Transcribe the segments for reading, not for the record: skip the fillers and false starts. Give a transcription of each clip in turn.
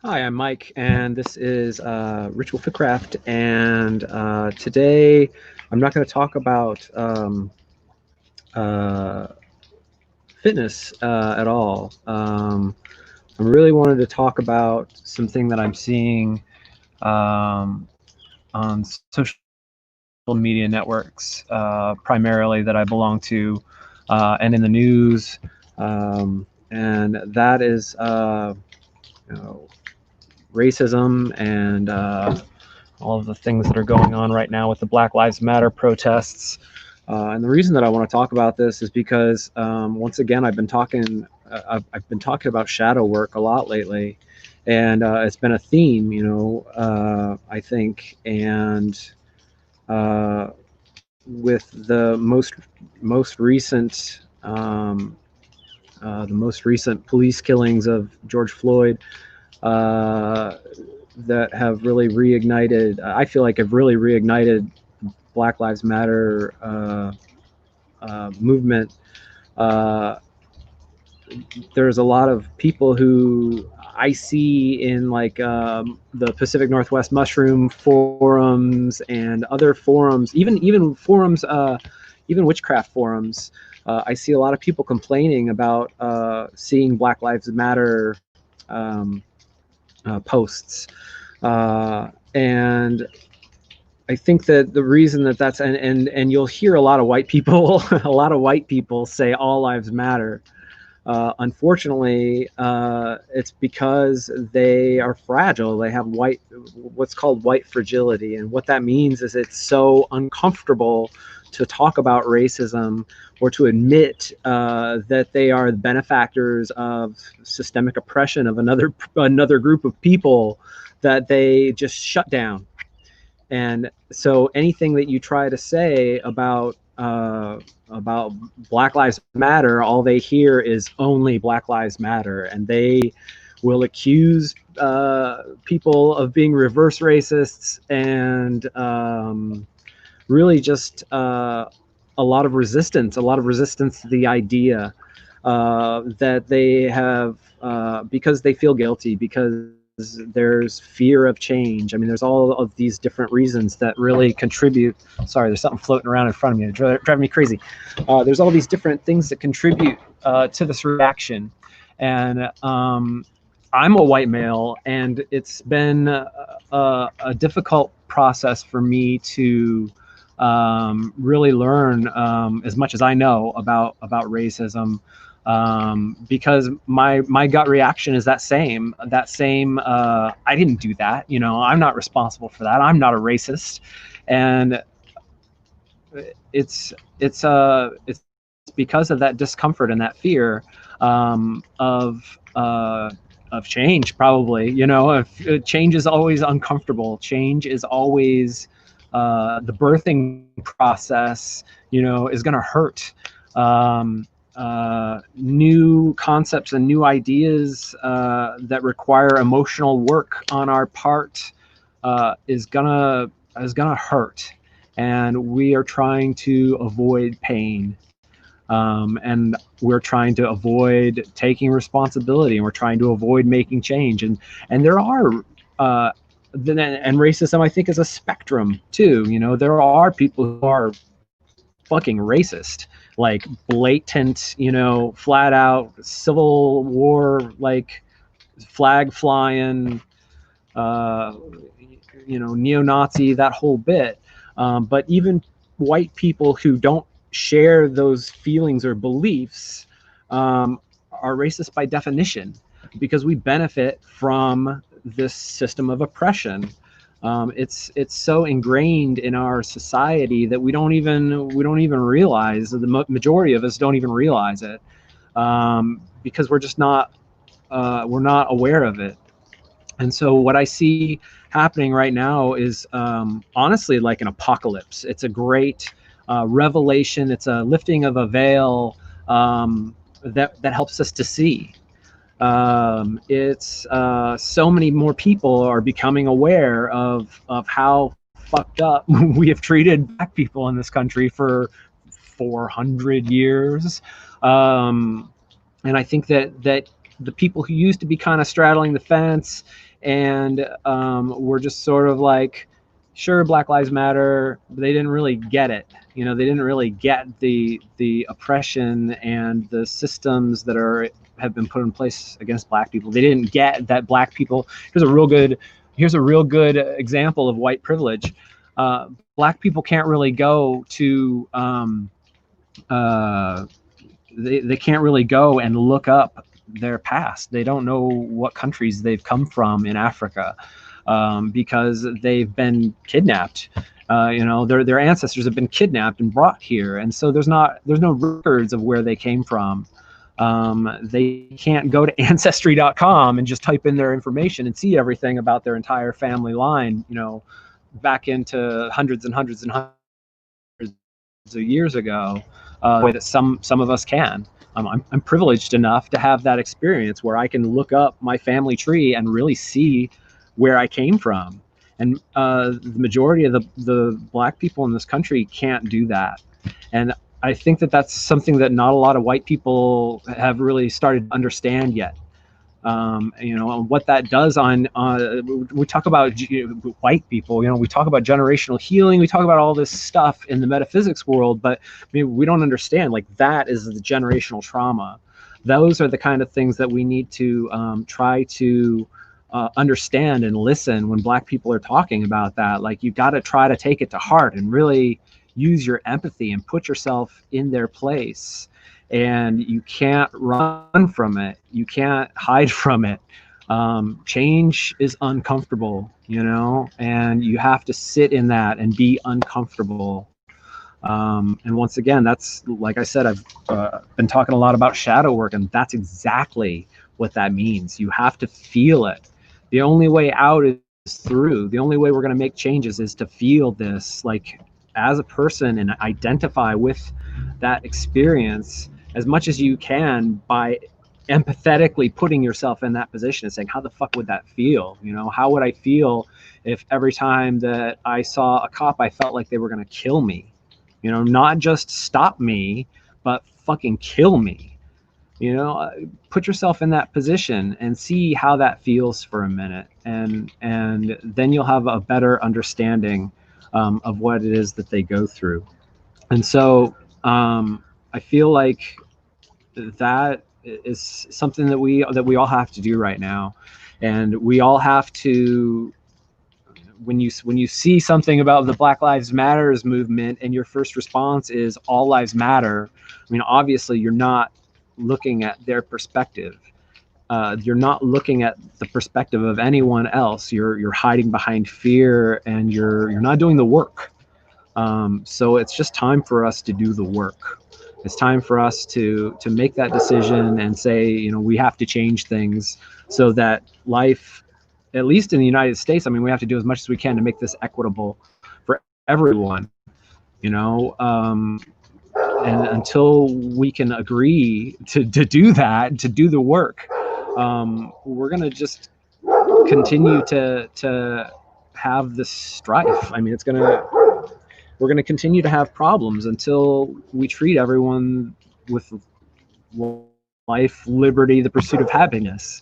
Hi, I'm Mike, and this is Ritual Fitcraft. And today, I'm not going to talk about uh, fitness at all. I really wanted to talk about something that I'm seeing um, on social media networks, primarily that I belong to, and in the news, and that is you know, racism and all of the things that are going on right now with the Black Lives Matter protests. And the reason that I want to talk about this is because once again, I've been talking about shadow work a lot lately, and it's been a theme, I think, and uh, with the most recent police killings of George Floyd, uh, that have really reignited. I feel like have really reignited Black Lives Matter movement. Uh, there's a lot of people who I see in like the Pacific Northwest mushroom forums and other forums, even forums, even witchcraft forums. I see a lot of people complaining about seeing Black Lives Matter posts, and I think that the reason that that's and you'll hear a lot of white people, a lot of white people say all lives matter. Unfortunately, it's because they are fragile. They have what's called white fragility, and what that means is it's so uncomfortable to talk about racism or to admit that they are the benefactors of systemic oppression of another group of people, that they just shut down. And so anything that you try to say about Black Lives Matter, all they hear is only Black Lives Matter, and they will accuse people of being reverse racists, and really just a lot of resistance to the idea that they have, because they feel guilty, because there's fear of change. I mean, there's all of these different reasons that really contribute. Sorry, there's something floating around in front of me, driving me crazy. There's all these different things that contribute to this reaction, and I'm a white male, and it's been a difficult process for me to really learn as much as I know about racism, because my gut reaction is that same I didn't do that, I'm not responsible for that, I'm not a racist. And it's because of that discomfort and that fear, of change, probably. If change is always uncomfortable, change is always, the birthing process, is going to hurt. New concepts and new ideas that require emotional work on our part is gonna hurt, and we are trying to avoid pain, and we're trying to avoid taking responsibility, and we're trying to avoid making change. And there are, and racism, I think, is a spectrum too. There are people who are fucking racist, like blatant, flat out Civil War, like flag flying, uh, neo-Nazi, that whole bit. But even white people who don't share those feelings or beliefs are racist by definition, because we benefit from this system of oppression. It's so ingrained in our society that we don't even realize. The majority of us don't even realize it, because we're not aware of it. And so what I see happening right now is, honestly, like an apocalypse. It's a great revelation. It's a lifting of a veil, that helps us to see. It's so many more people are becoming aware of how fucked up we have treated Black people in this country for 400 years. And I think that the people who used to be kind of straddling the fence and were just sort of like, sure, Black Lives Matter, but they didn't really get it. You know, they didn't really get the oppression and the systems that have been put in place against Black people. They didn't get that Black people. Here's a real good example of white privilege. Black people can't really go to they can't really go and look up their past. They don't know what countries they've come from in Africa, because they've been kidnapped. You know, their ancestors have been kidnapped and brought here, and so there's no records of where they came from. They can't go to ancestry.com and just type in their information and see everything about their entire family line, you know, back into hundreds and hundreds and hundreds of years ago, the way that some of us can. I'm privileged enough to have that experience where I can look up my family tree and really see where I came from. And the majority of the Black people in this country can't do that. And I think that that's something that not a lot of white people have really started to understand yet. You know, what that does on we talk about white people, you know, we talk about generational healing, we talk about all this stuff in the metaphysics world, but I mean, we don't understand, like, that is the generational trauma. Those are the kind of things that we need to try to understand and listen when Black people are talking about that. Like, you've got to try to take it to heart and really use your empathy and put yourself in their place. And you can't run from it. You can't hide from it. Change is uncomfortable, you know, and you have to sit in that and be uncomfortable. And once again, that's, like I said, I've been talking a lot about shadow work, and that's exactly what that means. You have to feel it. The only way out is through. The only way we're going to make changes is to feel this, like, as a person, and identify with that experience as much as you can by empathetically putting yourself in that position and saying, how the fuck would that feel? You know, how would I feel if every time that I saw a cop, I felt like they were going to kill me? You know, not just stop me, but fucking kill me. You know, put yourself in that position and see how that feels for a minute, and then you'll have a better understanding of what it is that they go through. And so I feel like that is something that we all have to do right now, and we all have to. When you see something about the Black Lives Matters movement and your first response is all lives matter, I mean, obviously you're not looking at their perspective. You're not looking at the perspective of anyone else. You're hiding behind fear, and you're not doing the work. So it's just time for us to do the work. It's time for us to make that decision and say, you know, we have to change things so that life, at least in the United States, I mean, we have to do as much as we can to make this equitable for everyone, you know. And until we can agree to do that, to do the work, we're going to just continue to have this strife. I mean, we're going to continue to have problems until we treat everyone with life, liberty, the pursuit of happiness.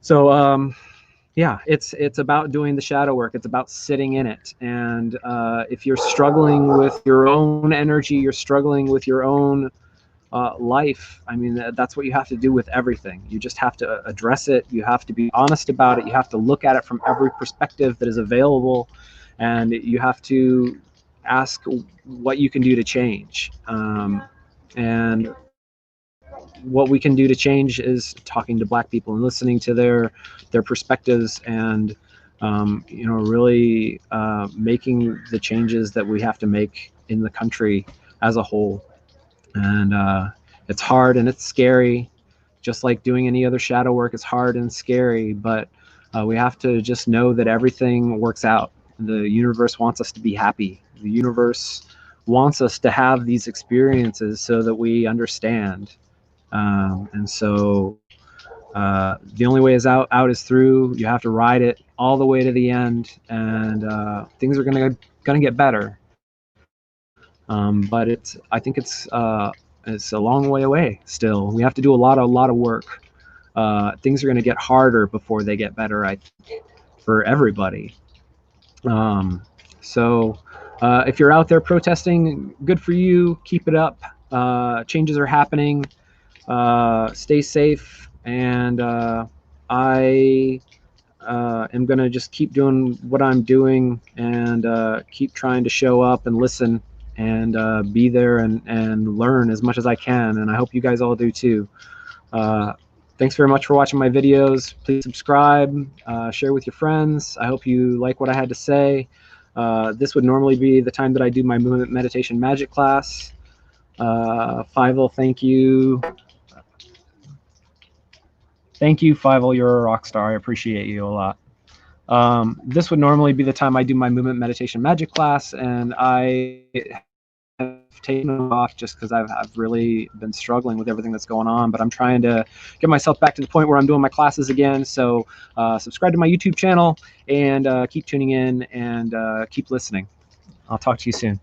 So yeah, it's about doing the shadow work. It's about sitting in it. And if you're struggling with your own energy, you're struggling with your own life, I mean, that's what you have to do with everything. You just have to address it. You have to be honest about it. You have to look at it from every perspective that is available, and you have to ask what you can do to change. And what we can do to change is talking to Black people and listening to their perspectives, and you know, really making the changes that we have to make in the country as a whole. And it's hard and it's scary, just like doing any other shadow work. It's hard and scary, but we have to just know that everything works out. The universe wants us to be happy. The universe wants us to have these experiences so that we understand. And so the only way is out is through. You have to ride it all the way to the end, and things are gonna get better. But I think it's a long way away still. We have to do a lot of work. things are going to get harder before they get better, I think, for everybody. So if you're out there protesting, good for you. Keep it up. Changes are happening. Stay safe. And I am going to just keep doing what I'm doing and keep trying to show up and listen and be there and learn as much as I can. And I hope you guys all do too. Thanks very much for watching my videos. Please subscribe, share with your friends. I hope you like what I had to say. This would normally be the time that I do my movement meditation magic class. Fievel, thank you. Thank you, Fievel. You're a rock star. I appreciate you a lot. This would normally be the time I do my movement meditation magic class, and I have taken it off just because I've really been struggling with everything that's going on, but I'm trying to get myself back to the point where I'm doing my classes again. So subscribe to my YouTube channel and keep tuning in and keep listening. I'll talk to you soon.